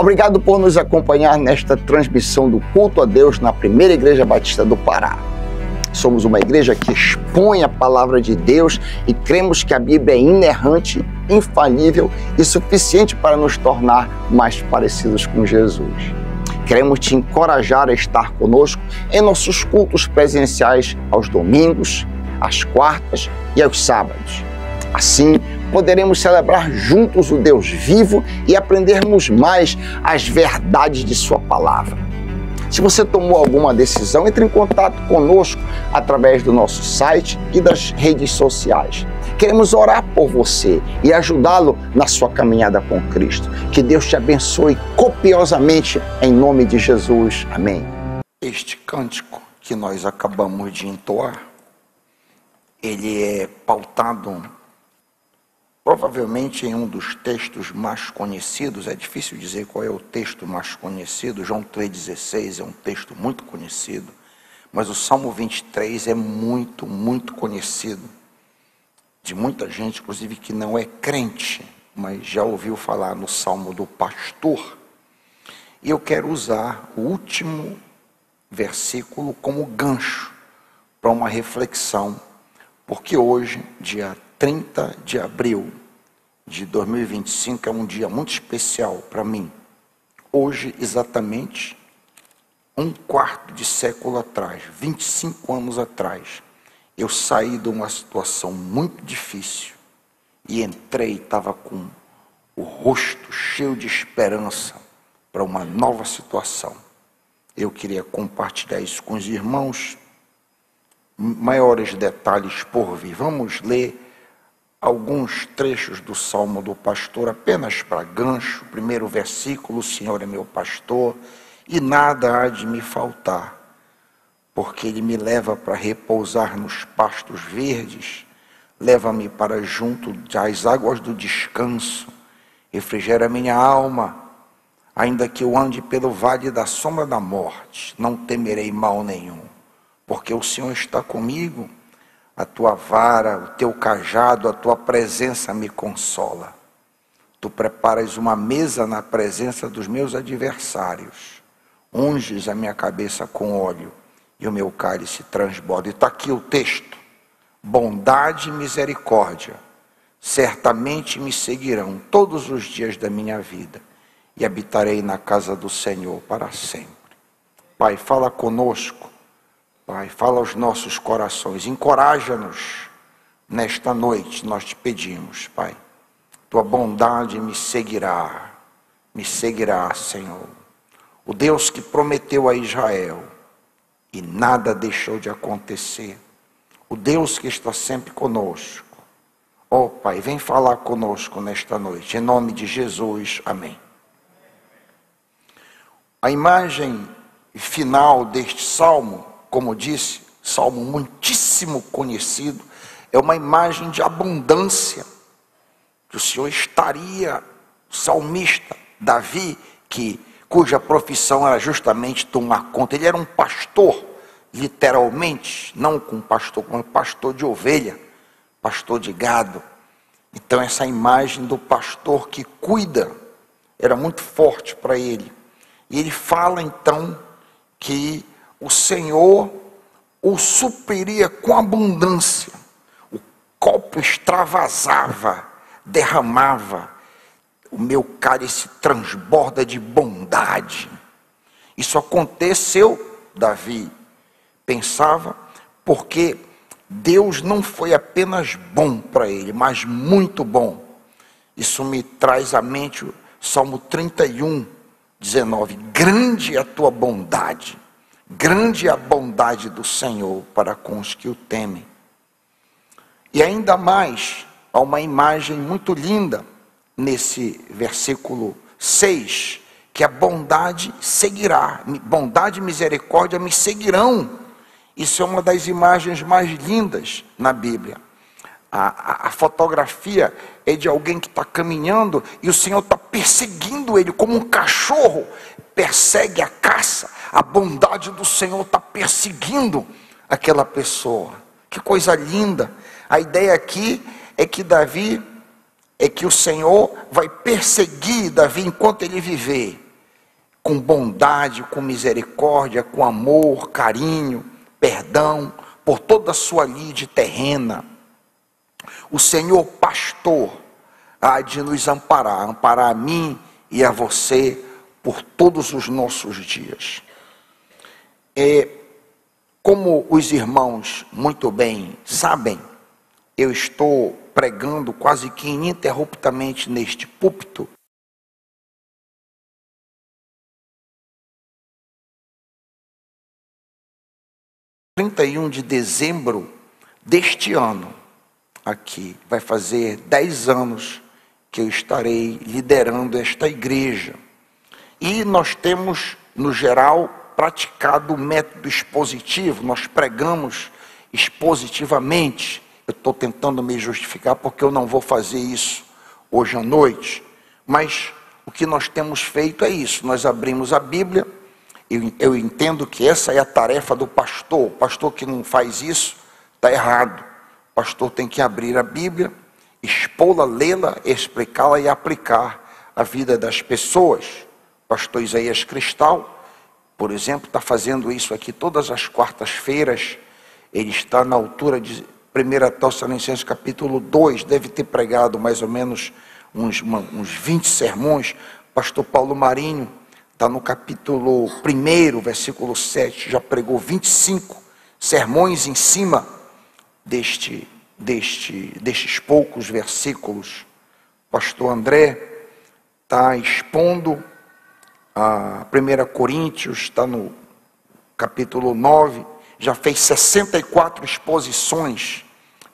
Obrigado por nos acompanhar nesta transmissão do culto a Deus na Primeira Igreja Batista do Pará. Somos uma igreja que expõe a palavra de Deus e cremos que a Bíblia é inerrante, infalível e suficiente para nos tornar mais parecidos com Jesus. Queremos te encorajar a estar conosco em nossos cultos presenciais aos domingos, às quartas e aos sábados. Assim, poderemos celebrar juntos o Deus vivo e aprendermos mais as verdades de sua palavra. Se você tomou alguma decisão, entre em contato conosco através do nosso site e das redes sociais. Queremos orar por você e ajudá-lo na sua caminhada com Cristo. Que Deus te abençoe copiosamente em nome de Jesus. Amém. Este cântico que nós acabamos de entoar, ele é pautado provavelmente em um dos textos mais conhecidos. É difícil dizer qual é o texto mais conhecido. João 3,16 é um texto muito conhecido, mas o Salmo 23 é muito conhecido, de muita gente, inclusive que não é crente, mas já ouviu falar no Salmo do Pastor. E eu quero usar o último versículo como gancho para uma reflexão, porque hoje, dia 30 de abril de 2025, é um dia muito especial para mim. Hoje, exatamente, um quarto de século atrás, 25 anos atrás, eu saí de uma situação muito difícil e entrei, estava com o rosto cheio de esperança para uma nova situação. Eu queria compartilhar isso com os irmãos, maiores detalhes por vir. Vamos ler alguns trechos do Salmo do Pastor, apenas para gancho. Primeiro versículo: o Senhor é meu pastor e nada há de me faltar, porque Ele me leva para repousar nos pastos verdes, leva-me para junto das águas do descanso, refrigera minha alma. Ainda que eu ande pelo vale da sombra da morte, não temerei mal nenhum, porque o Senhor está comigo. A tua vara, o teu cajado, a tua presença me consola. Tu preparas uma mesa na presença dos meus adversários. Unges a minha cabeça com óleo e o meu cálice transborda. E está aqui o texto: bondade e misericórdia certamente me seguirão todos os dias da minha vida, e habitarei na casa do Senhor para sempre. Pai, fala conosco. Pai, fala aos nossos corações, encoraja-nos nesta noite, nós te pedimos, Pai. Tua bondade me seguirá, Senhor. O Deus que prometeu a Israel e nada deixou de acontecer. O Deus que está sempre conosco. Oh, Pai, vem falar conosco nesta noite, em nome de Jesus, amém. A imagem final deste salmo, como disse, salmo muitíssimo conhecido, é uma imagem de abundância, que o Senhor estaria, o salmista Davi, cuja profissão era justamente tomar conta. Ele era um pastor, literalmente, não como pastor, como pastor de ovelha, pastor de gado. Então essa imagem do pastor que cuida era muito forte para ele. E ele fala então que o Senhor o supriria com abundância. O copo extravasava, derramava. O meu cálice transborda de bondade. Isso aconteceu, Davi pensava, porque Deus não foi apenas bom para ele, mas muito bom. Isso me traz à mente o Salmo 31, 19. Grande é a tua bondade. Grande é a bondade do Senhor para com os que o temem. E ainda mais, há uma imagem muito linda nesse versículo 6, que a bondade seguirá, bondade e misericórdia me seguirão. Isso é uma das imagens mais lindas na Bíblia. A fotografia é de alguém que está caminhando e o Senhor está perseguindo ele como um cachorro persegue a caça. A bondade do Senhor está perseguindo aquela pessoa. Que coisa linda. A ideia aqui é que o Senhor vai perseguir Davi enquanto ele viver. com bondade, com misericórdia, com amor, carinho, perdão, por toda a sua lide terrena. O Senhor pastor há de nos amparar a mim e a você por todos os nossos dias. Como os irmãos muito bem sabem, eu estou pregando quase que ininterruptamente neste púlpito. Dia 31 de dezembro deste ano, aqui, vai fazer 10 anos que eu estarei liderando esta igreja. E nós temos, no geral, praticado o método expositivo, nós pregamos expositivamente. Eu estou tentando me justificar porque eu não vou fazer isso hoje à noite, mas o que nós temos feito é isso, nós abrimos a Bíblia. Eu entendo que essa é a tarefa do pastor. O pastor que não faz isso está errado. O pastor tem que abrir a Bíblia, expô-la, lê-la, explicá-la e aplicar a vida das pessoas. O pastor Isaías Cristal, por exemplo, está fazendo isso aqui todas as quartas-feiras. Ele está na altura de 1 Tessalonicenses capítulo 2, deve ter pregado mais ou menos uns 20 sermões. Pastor Paulo Marinho está no capítulo 1, versículo 7, já pregou 25 sermões em cima destes poucos versículos. Pastor André está expondo a 1 Coríntios, está no capítulo 9, já fez 64 exposições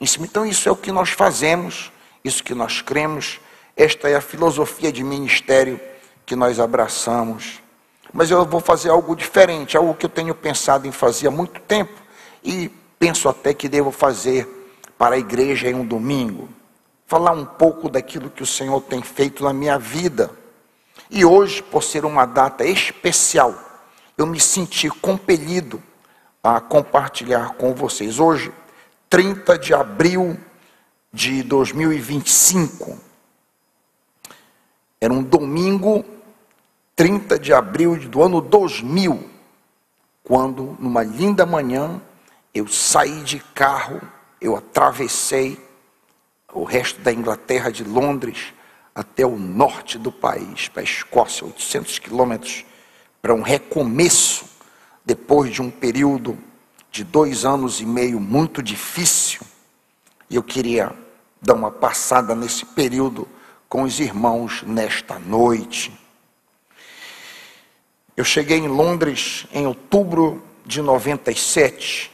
em cima. Então isso é o que nós fazemos, isso que nós cremos, esta é a filosofia de ministério que nós abraçamos. Mas eu vou fazer algo diferente, algo que eu tenho pensado em fazer há muito tempo, e penso até que devo fazer para a igreja em um domingo. Falar um pouco daquilo que o Senhor tem feito na minha vida. E hoje, por ser uma data especial, eu me senti compelido a compartilhar com vocês. Hoje, 30 de abril de 2025, era um domingo, 30 de abril do ano 2000, quando, numa linda manhã, eu saí de carro, eu atravessei o resto da Inglaterra, de Londres, até o norte do país, para a Escócia, 800 quilômetros, para um recomeço, depois de um período de 2 anos e meio muito difícil. E eu queria dar uma passada nesse período com os irmãos nesta noite. Eu cheguei em Londres em outubro de 97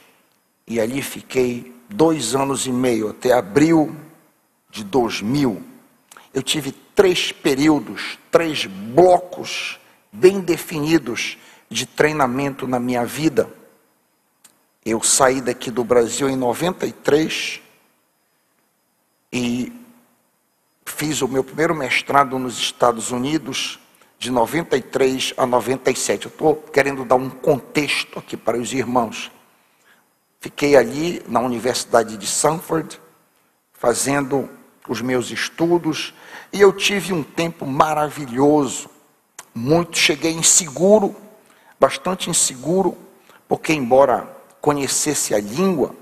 e ali fiquei 2 anos e meio, até abril de 2000. Eu tive 3 períodos, 3 blocos bem definidos de treinamento na minha vida. Eu saí daqui do Brasil em 93 e fiz o meu primeiro mestrado nos Estados Unidos de 93 a 97. Eu estou querendo dar um contexto aqui para os irmãos. Fiquei ali na Universidade de Stanford, fazendo os meus estudos, e eu tive um tempo maravilhoso. Cheguei inseguro, bastante inseguro, porque embora conhecesse a língua,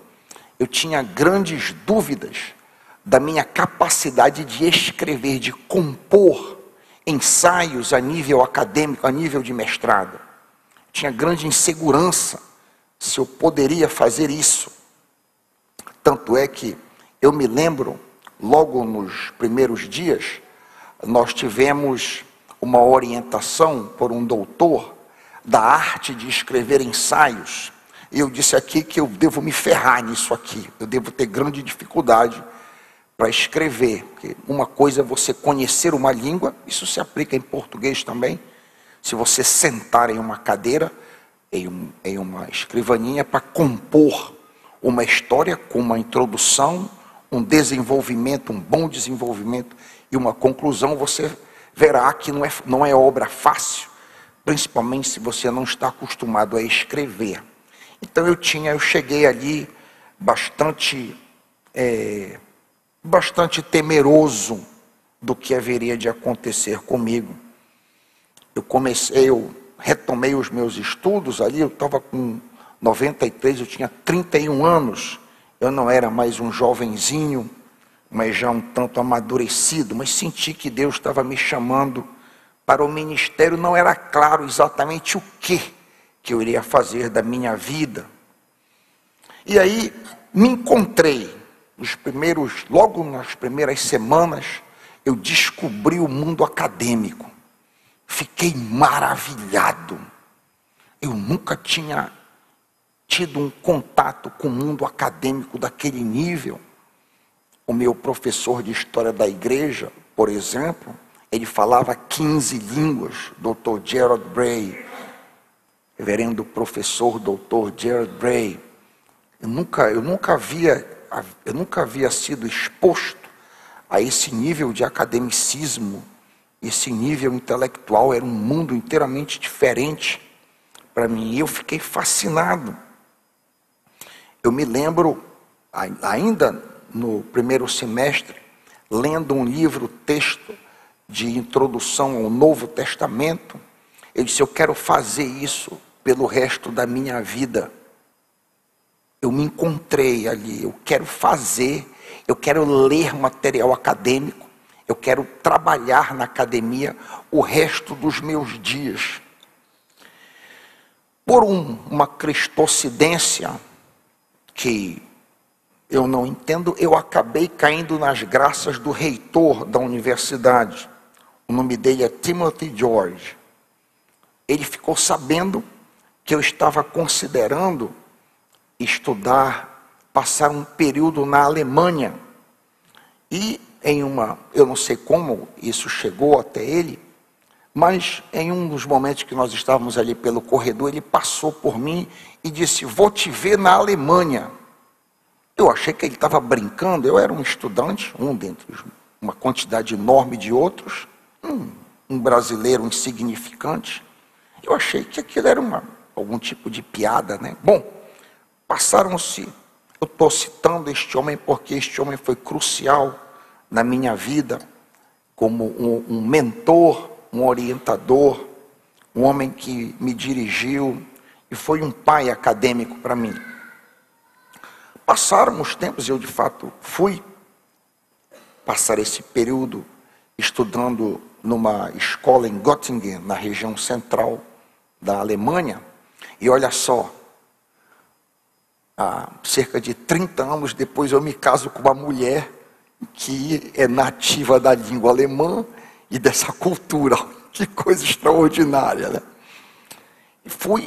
eu tinha grandes dúvidas da minha capacidade de escrever, de compor ensaios a nível acadêmico, a nível de mestrado. Tinha grande insegurança se eu poderia fazer isso. Tanto é que eu me lembro, logo nos primeiros dias, nós tivemos uma orientação por um doutor da arte de escrever ensaios. E eu disse aqui que eu devo me ferrar nisso aqui. Eu devo ter grande dificuldade para escrever. Porque uma coisa é você conhecer uma língua, isso se aplica em português também. Se você sentar em uma cadeira, em uma escrivaninha, para compor uma história com uma introdução, um desenvolvimento, um bom desenvolvimento e uma conclusão, você verá que não é obra fácil, principalmente se você não está acostumado a escrever. Então eu cheguei ali bastante temeroso do que haveria de acontecer comigo. Eu retomei os meus estudos ali, eu estava com 93, eu tinha 31 anos. Eu não era mais um jovenzinho, mas já um tanto amadurecido, mas senti que Deus estava me chamando para o ministério. Não era claro exatamente o que eu iria fazer da minha vida. E aí me encontrei, logo nas primeiras semanas, eu descobri o mundo acadêmico. Fiquei maravilhado. Eu nunca tinha tido um contato com o mundo acadêmico daquele nível. O meu professor de história da igreja, por exemplo, ele falava 15 línguas, Dr. Gerald Bray, reverendo professor Dr. Gerald Bray. Eu nunca havia sido exposto a esse nível de academicismo, esse nível intelectual. Era um mundo inteiramente diferente para mim, e eu fiquei fascinado. Eu me lembro, ainda no primeiro semestre, lendo um texto de introdução ao Novo Testamento, eu disse: eu quero fazer isso pelo resto da minha vida. Eu me encontrei ali, eu quero fazer, eu quero ler material acadêmico, eu quero trabalhar na academia o resto dos meus dias. Por uma cristocidência que eu não entendo, eu acabei caindo nas graças do reitor da universidade. O nome dele é Timothy George. Ele ficou sabendo que eu estava considerando passar um período na Alemanha. E eu não sei como isso chegou até ele, mas em um dos momentos que nós estávamos ali pelo corredor, ele passou por mim e disse: vou te ver na Alemanha. Eu achei que ele estava brincando. Eu era um estudante, um dentre uma quantidade enorme de outros, um brasileiro insignificante. Eu achei que aquilo era algum tipo de piada, né? Bom, passaram-se, eu estou citando este homem porque este homem foi crucial na minha vida, como um mentor, um orientador, um homem que me dirigiu e foi um pai acadêmico para mim. Passaram os tempos e eu de fato fui passar esse período estudando numa escola em Göttingen, na região central da Alemanha. E olha só, há cerca de 30 anos depois eu me caso com uma mulher que é nativa da língua alemã e dessa cultura. Que coisa extraordinária, né?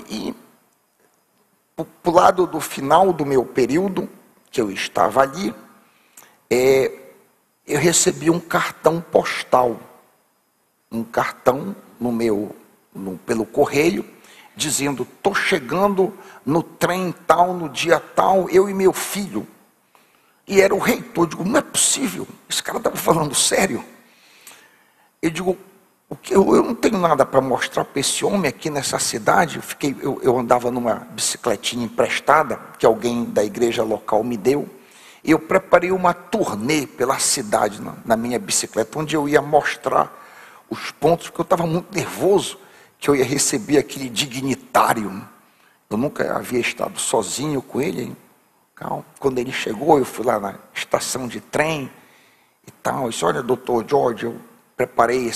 E para o lado do final do meu período, que eu estava ali, eu recebi um cartão postal, um cartão pelo correio, dizendo: estou chegando no trem tal, no dia tal, eu e meu filho. E era o reitor. Eu digo: não é possível, esse cara estava falando sério. Eu digo: eu não tenho nada para mostrar para esse homem aqui nessa cidade. Eu andava numa bicicletinha emprestada, que alguém da igreja local me deu, e eu preparei uma turnê pela cidade na minha bicicleta, onde eu ia mostrar os pontos, porque eu estava muito nervoso, que eu ia receber aquele dignitário. Eu nunca havia estado sozinho com ele. Quando ele chegou, eu fui lá na estação de trem e tal. Eu disse: olha, doutor George, eu preparei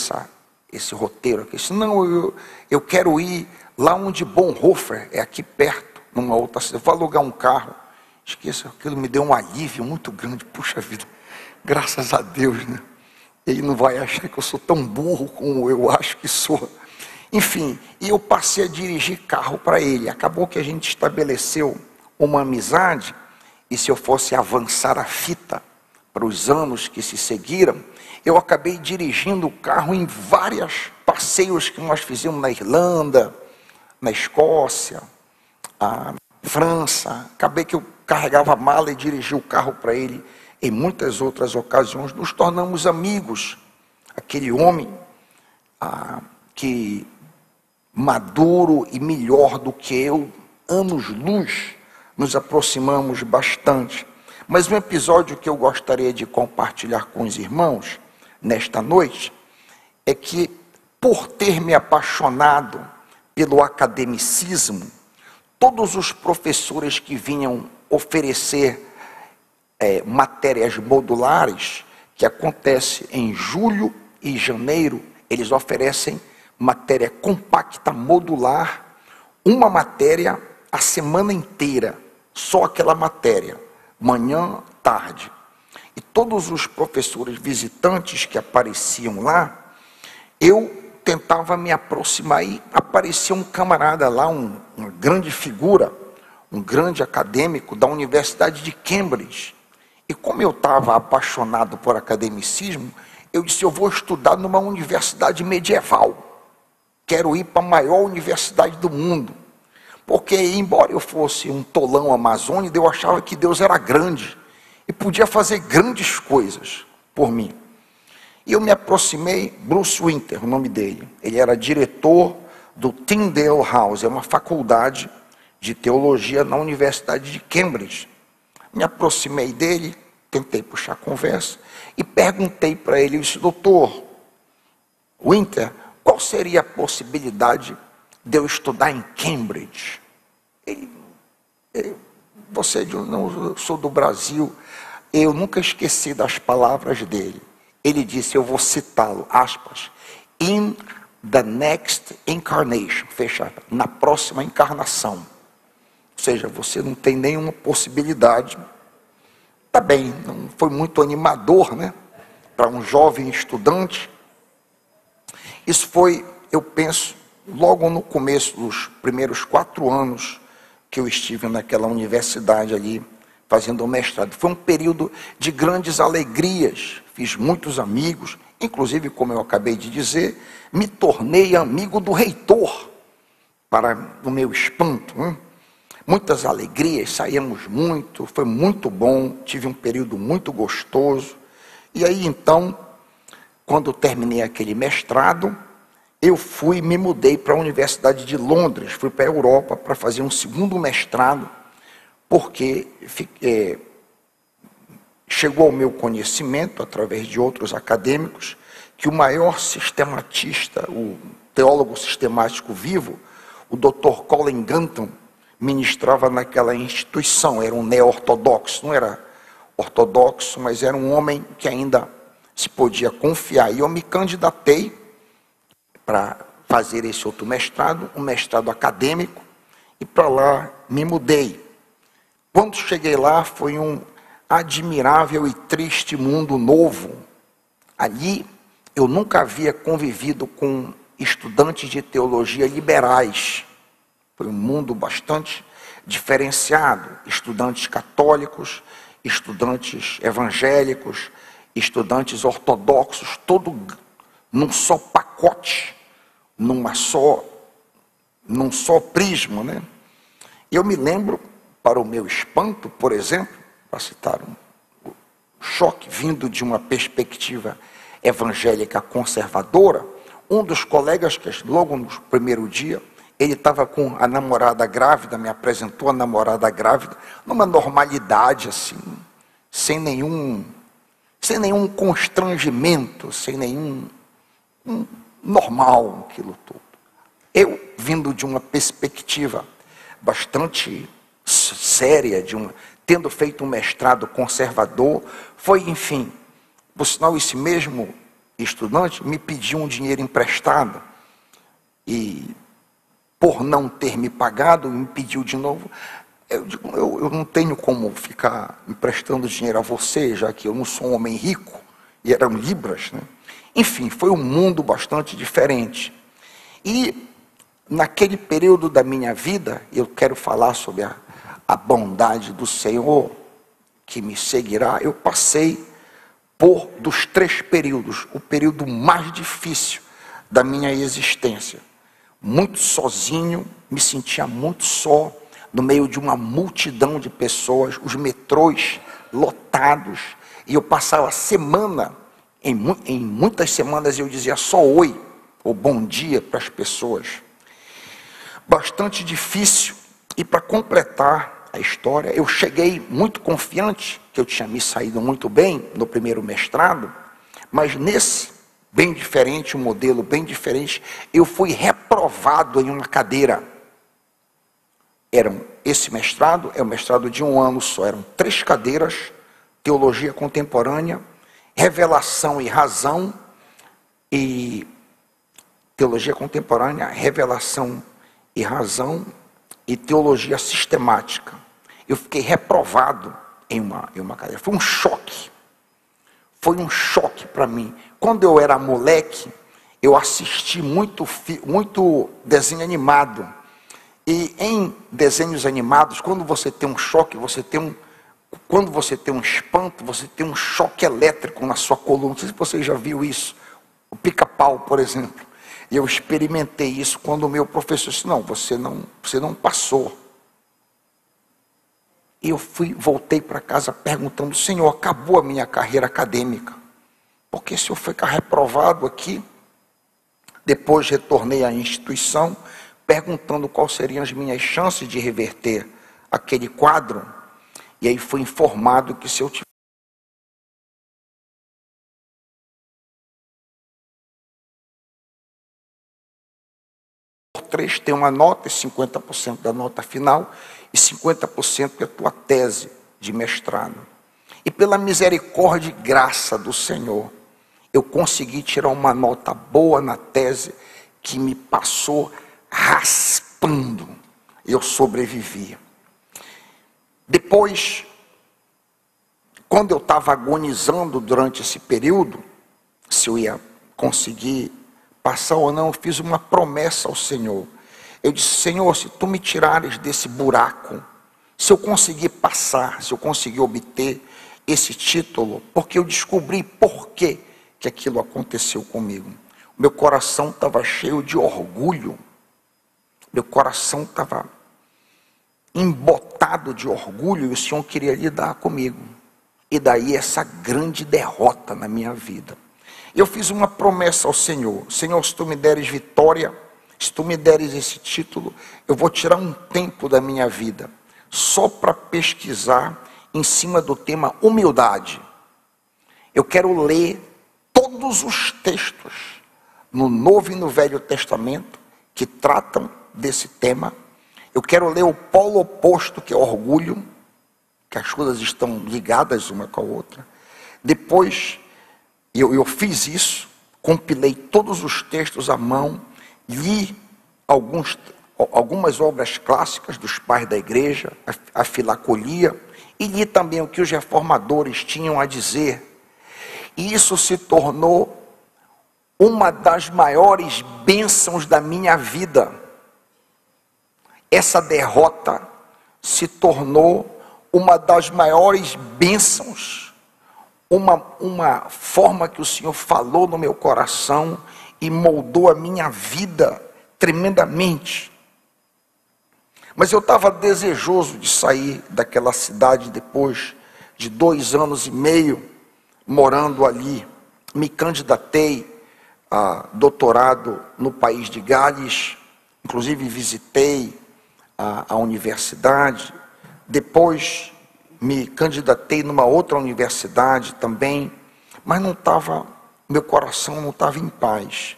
esse roteiro aqui. Eu disse: não, eu quero ir lá onde Bonhoeffer é, aqui perto, numa outra cidade. Eu vou alugar um carro. Esqueça, aquilo me deu um alívio muito grande. Puxa vida, graças a Deus, né? Ele não vai achar que eu sou tão burro como eu acho que sou. Enfim, e eu passei a dirigir carro para ele. Acabou que a gente estabeleceu uma amizade, e se eu fosse avançar a fita para os anos que se seguiram, eu acabei dirigindo o carro em vários passeios que nós fizemos na Irlanda, na Escócia, na França. Acabei que eu carregava a mala e dirigia o carro para ele em muitas outras ocasiões. Nos tornamos amigos. Aquele homem que maduro e melhor do que eu, anos-luz, nos aproximamos bastante. Mas um episódio que eu gostaria de compartilhar com os irmãos nesta noite é que, por ter me apaixonado pelo academicismo, todos os professores que vinham oferecer matérias modulares, que acontece em julho e janeiro, eles oferecem matéria compacta modular, uma matéria a semana inteira, só aquela matéria, manhã, tarde. E todos os professores visitantes que apareciam lá, eu tentava me aproximar e aparecia um camarada lá, uma grande figura, um grande acadêmico da Universidade de Cambridge. E como eu estava apaixonado por academicismo, eu disse, eu vou estudar numa universidade medieval. Quero ir para a maior universidade do mundo. Porque, embora eu fosse um tolão amazônico, eu achava que Deus era grande e podia fazer grandes coisas por mim. E eu me aproximei, Bruce Winter, o nome dele. Ele era diretor do Tyndale House, é uma faculdade de teologia na Universidade de Cambridge. Me aproximei dele, tentei puxar conversa e perguntei para ele, eu disse, doutor Winter, qual seria a possibilidade de eu estudar em Cambridge? Você não, eu sou do Brasil, eu nunca esqueci das palavras dele. Ele disse, eu vou citá-lo, aspas, in the next incarnation, fecha, na próxima encarnação. Ou seja, você não tem nenhuma possibilidade. Tá bem, não foi muito animador, né? Para um jovem estudante. Isso foi, eu penso, logo no começo dos primeiros 4 anos que eu estive naquela universidade ali, fazendo o mestrado. Foi um período de grandes alegrias, fiz muitos amigos, inclusive, como eu acabei de dizer, me tornei amigo do reitor, para o meu espanto, né? Muitas alegrias, saíamos muito, foi muito bom, tive um período muito gostoso. E aí, então, quando terminei aquele mestrado, eu me mudei para a Universidade de Londres, fui para a Europa para fazer um segundo mestrado, porque chegou ao meu conhecimento, através de outros acadêmicos, que o maior sistematista, o teólogo sistemático vivo, o Dr. Colin Gunton, ministrava naquela instituição, era um neo-ortodoxo, não era ortodoxo, mas era um homem que ainda se podia confiar. E eu me candidatei para fazer esse outro mestrado, um mestrado acadêmico, e para lá me mudei. Quando cheguei lá, foi um admirável e triste mundo novo. Ali, eu nunca havia convivido com estudantes de teologia liberais. Foi um mundo bastante diferenciado. Estudantes católicos, estudantes evangélicos, estudantes ortodoxos, todo num só pacote, num só prisma, né? E eu me lembro, para o meu espanto, por exemplo, para citar um choque vindo de uma perspectiva evangélica conservadora, um dos colegas que logo no primeiro dia, ele estava com a namorada grávida, me apresentou a namorada grávida, numa normalidade assim, sem nenhum constrangimento, sem nenhum normal aquilo tudo. Eu, vindo de uma perspectiva bastante séria, tendo feito um mestrado conservador, foi, enfim, por sinal, esse mesmo estudante me pediu um dinheiro emprestado e, por não ter me pagado, me pediu de novo. Eu digo, eu não tenho como ficar emprestando dinheiro a você, já que eu não sou um homem rico, e eram libras, né? Enfim, foi um mundo bastante diferente. E, naquele período da minha vida, eu quero falar sobre a bondade do Senhor, que me seguirá. Eu passei dos 3 períodos, o período mais difícil da minha existência. Muito sozinho, me sentia muito só, no meio de uma multidão de pessoas, os metrôs lotados, e eu passava semana, em muitas semanas eu dizia só oi, ou bom dia para as pessoas. Bastante difícil, e para completar a história, eu cheguei muito confiante, que eu tinha me saído muito bem no primeiro mestrado, mas nesse, bem diferente, um modelo bem diferente, eu fui reprovado reprovado em uma cadeira. Esse mestrado é um mestrado de 1 ano só, eram 3 cadeiras, teologia contemporânea, revelação e razão, e teologia contemporânea, revelação e razão, e teologia sistemática. Eu fiquei reprovado em uma cadeira. Foi um choque para mim. Quando eu era moleque, eu assisti muito desenho animado. E em desenhos animados, quando você tem um choque, quando você tem um espanto, você tem um choque elétrico na sua coluna. Não sei se você já viu isso. O Pica-Pau, por exemplo. E eu experimentei isso quando o meu professor disse, não, você não passou. E eu voltei para casa perguntando, Senhor, acabou a minha carreira acadêmica. Porque se eu ficar reprovado aqui, depois retornei à instituição, perguntando quais seriam as minhas chances de reverter aquele quadro. E aí fui informado que se eu tivesse 3 tem uma nota, e 50% da nota final, e 50% é a tua tese de mestrado. E pela misericórdia e graça do Senhor, eu consegui tirar uma nota boa na tese, que me passou raspando. Eu sobrevivi. Depois, quando eu estava agonizando durante esse período, se eu ia conseguir passar ou não, eu fiz uma promessa ao Senhor. Eu disse, Senhor, se tu me tirares desse buraco, se eu conseguir passar, se eu conseguir obter esse título, porque eu descobri por que aquilo aconteceu comigo. O meu coração estava cheio de orgulho, meu coração estava embotado de orgulho, e o Senhor queria lidar comigo. E daí essa grande derrota na minha vida. Eu fiz uma promessa ao Senhor, Senhor, se tu me deres vitória, se tu me deres esse título, eu vou tirar um tempo da minha vida, só para pesquisar em cima do tema humildade. Eu quero ler todos os textos, no Novo e no Velho Testamento, que tratam desse tema. Eu quero ler o polo oposto, que é orgulho, que as coisas estão ligadas uma com a outra. Depois, eu fiz isso, compilei todos os textos à mão, li algumas obras clássicas dos pais da igreja, a Filacolia, e li também o que os reformadores tinham a dizer. E isso se tornou uma das maiores bênçãos da minha vida. Essa derrota se tornou uma das maiores bênçãos, uma forma que o Senhor falou no meu coração e moldou a minha vida tremendamente. Mas eu estava desejoso de sair daquela cidade depois de 2 anos e meio morando ali. Me candidatei a doutorado no país de Gales, inclusive visitei a universidade. Depois me candidatei numa outra universidade também, mas meu coração não estava em paz.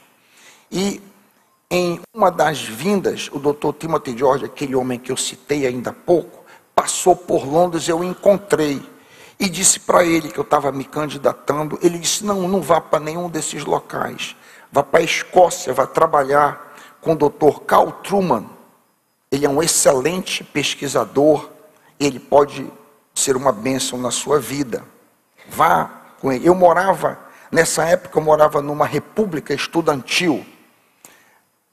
E em uma das vindas, o Dr. Timothy George, aquele homem que eu citei ainda há pouco, passou por Londres, eu o encontrei e disse para ele que eu estava me candidatando. Ele disse, não vá para nenhum desses locais, vá para a Escócia, vá trabalhar com o Dr. Carl Trueman. Ele é um excelente pesquisador, ele pode ser uma bênção na sua vida. Vá com ele. Nessa época eu morava numa república estudantil.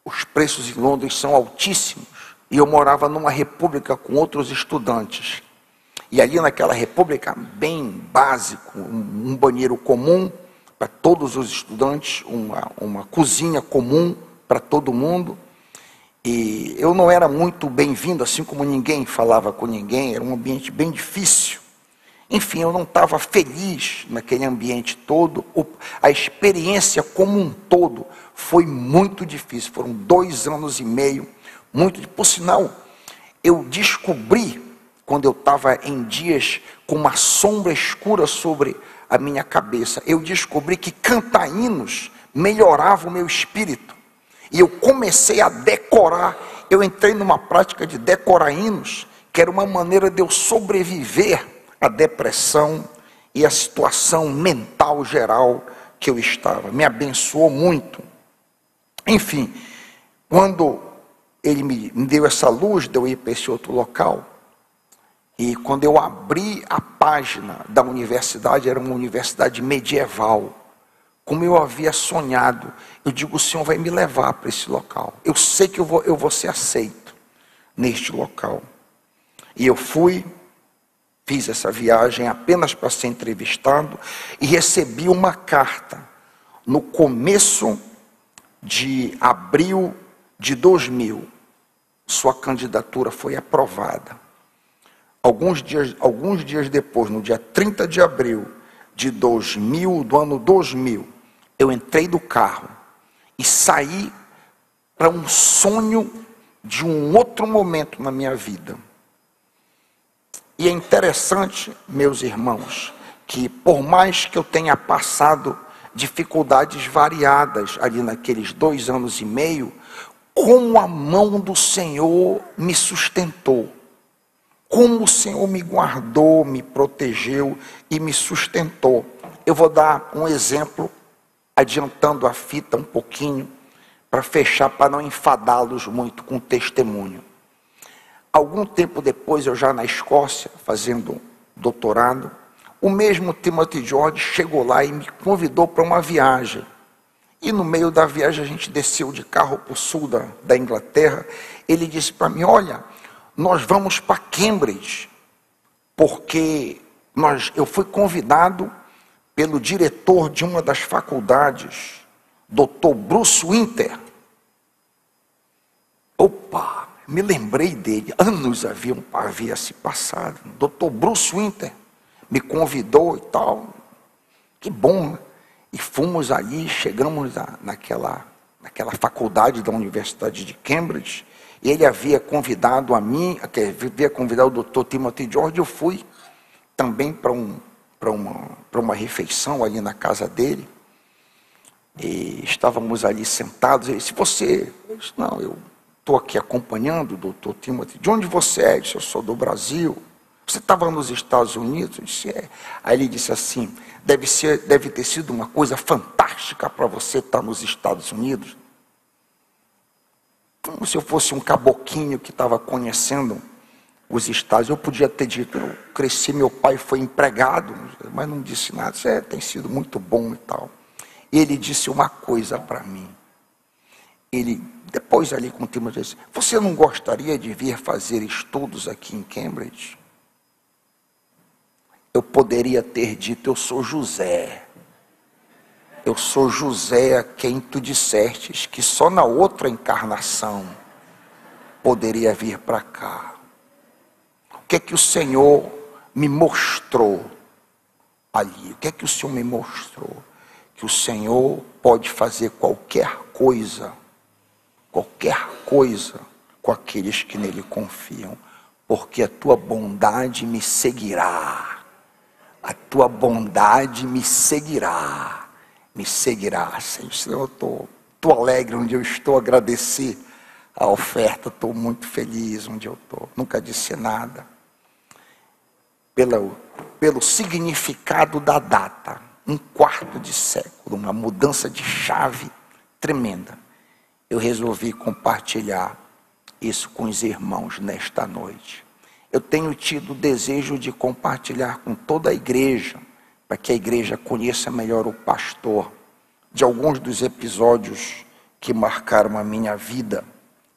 Os preços em Londres são altíssimos. E eu morava numa república com outros estudantes. E ali naquela república, bem básico, um banheiro comum para todos os estudantes, uma cozinha comum para todo mundo. E eu não era muito bem-vindo, assim como ninguém falava com ninguém, era um ambiente bem difícil. Enfim, eu não estava feliz naquele ambiente todo. A experiência como um todo foi muito difícil. Foram 2 anos e meio, por sinal, eu descobri, quando eu estava em dias com uma sombra escura sobre a minha cabeça, eu descobri que cantar hinos melhorava o meu espírito. E eu comecei a decorar. Eu entrei numa prática de decorar hinos, que era uma maneira de eu sobreviver à depressão e à situação mental geral que eu estava. Me abençoou muito. Enfim, quando ele me deu essa luz de eu ir para esse outro local, e quando eu abri a página da universidade, era uma universidade medieval, como eu havia sonhado, eu digo, o Senhor vai me levar para esse local. Eu sei que eu vou ser aceito neste local. E eu fui, fiz essa viagem apenas para ser entrevistado e recebi uma carta no começo de abril de 2000. Sua candidatura foi aprovada. Alguns dias depois, no dia 30 de abril de 2000, do ano 2000, eu entrei do carro e saí para um sonho de um outro momento na minha vida. E é interessante, meus irmãos, que por mais que eu tenha passado dificuldades variadas ali naqueles 2 anos e meio, como a mão do Senhor me sustentou, como o Senhor me guardou, me protegeu e me sustentou. Eu vou dar um exemplo, adiantando a fita um pouquinho, para fechar, para não enfadá-los muito com testemunho. Algum tempo depois, eu já na Escócia, fazendo doutorado, o mesmo Timothy George chegou lá e me convidou para uma viagem. E no meio da viagem, a gente desceu de carro para o sul da Inglaterra. Ele disse para mim, olha, nós vamos para Cambridge, porque eu fui convidado pelo diretor de uma das faculdades, Dr. Bruce Winter. Opa, me lembrei dele, anos havia se passado. Dr. Bruce Winter me convidou e tal, que bom, né? E fomos ali, chegamos naquela faculdade da Universidade de Cambridge, e ele havia convidado a mim, havia convidado o Dr. Timothy George, eu fui também para uma refeição ali na casa dele, e estávamos ali sentados, ele disse, eu disse, não, eu estou aqui acompanhando o Dr. Timothy, de onde você é? Eu disse, eu sou do Brasil. Você estava nos Estados Unidos? Eu disse, é. Aí ele disse assim, deve ter sido uma coisa fantástica para você estar nos Estados Unidos. Como se eu fosse um caboquinho que estava conhecendo os Estados. Eu podia ter dito, eu cresci, meu pai foi empregado, mas não disse nada. Isso tem sido muito bom e tal. E ele disse uma coisa para mim. Ele, depois ali com o Timothy, disse, você não gostaria de vir fazer estudos aqui em Cambridge? Eu poderia ter dito, eu sou José. Eu sou José a quem tu dissestes que só na outra encarnação poderia vir para cá. O que é que o Senhor me mostrou ali? O que é que o Senhor me mostrou? Que o Senhor pode fazer qualquer coisa com aqueles que nele confiam, porque a tua bondade me seguirá. A tua bondade me seguirá, Senhor. Eu estou alegre onde eu estou, agradecer a oferta, estou muito feliz onde eu estou. Nunca disse nada. Pelo significado da data, 1/4 de século, uma mudança de chave tremenda. Eu resolvi compartilhar isso com os irmãos nesta noite. Eu tenho tido o desejo de compartilhar com toda a igreja, para que a igreja conheça melhor o pastor, de alguns dos episódios que marcaram a minha vida,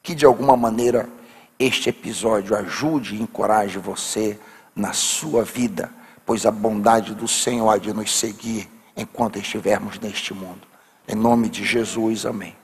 que de alguma maneira este episódio ajude e encoraje você na sua vida, pois a bondade do Senhor há de nos seguir enquanto estivermos neste mundo. Em nome de Jesus, amém.